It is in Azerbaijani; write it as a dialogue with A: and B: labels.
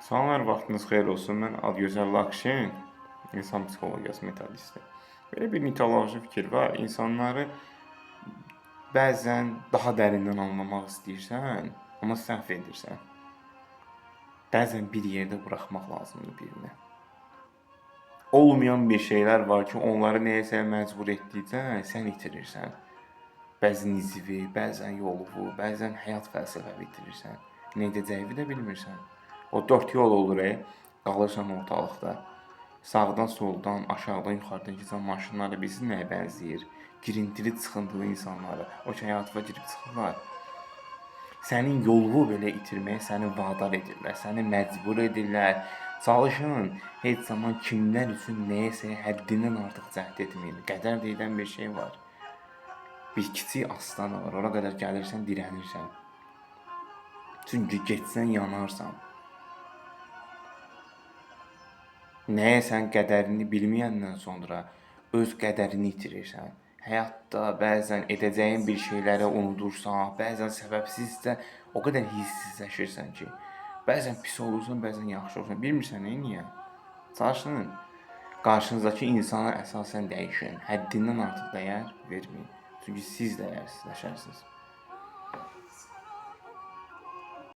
A: Salamlar, vaxtınız xeyir olsun. Mən Adgözəl Lakşin, insan psixologiyası metodisti. Belə bir mitoloji fikir var. İnsanları bəzən daha dərindən anlamaq istəyirsən, amma səhv edirsən. Bəzən bir yerdə buraxmaq lazımdır birini. Olmayan bir şeylər var ki, onları nəyəsə məcbur etdikcə sən itirirsən. Bəzən nizvi, bəzən yoluvu, bəzən həyat fəlsəfəvi itirirsən. Nə edəcəyini də bilmirsən. O dörd yol olur, qalırsan ortalıqda. Sağdan, soldan, aşağıdan, yuxarıdan keçən maşınları bilirsiz nəyə bənzəyir? Girintili, çıxıntılı insanları. O ki, həyatına girib çıxırlar. Sənin yolunu belə itirməyə səni vadar edirlər, səni məcbur edirlər. Çalışın, heç zaman kimlər üçün nəyəsə həddindən artıq cəhd etməyin. Qədər deyilən bir şey var. Bir kiçik astana var, ora qədər gəlirsən, dirənirsən. Çünki getsən yanarsan. Nəyə sən qədərini bilməyəndən sonra öz qədərini itirirsən. Həyatda bəzən edəcəyin bir şeyləri unudursan, bəzən səbəbsizcə o qədər hissizləşirsən ki, bəzən pis olursan, bəzən yaxşı olursan. Bilmirsən niyə? Çalışın, qarşınızdakı insana əsasən dəyişin. Həddindən artıq dəyər verməyin. Çünki siz dəyərsizləşərsiniz.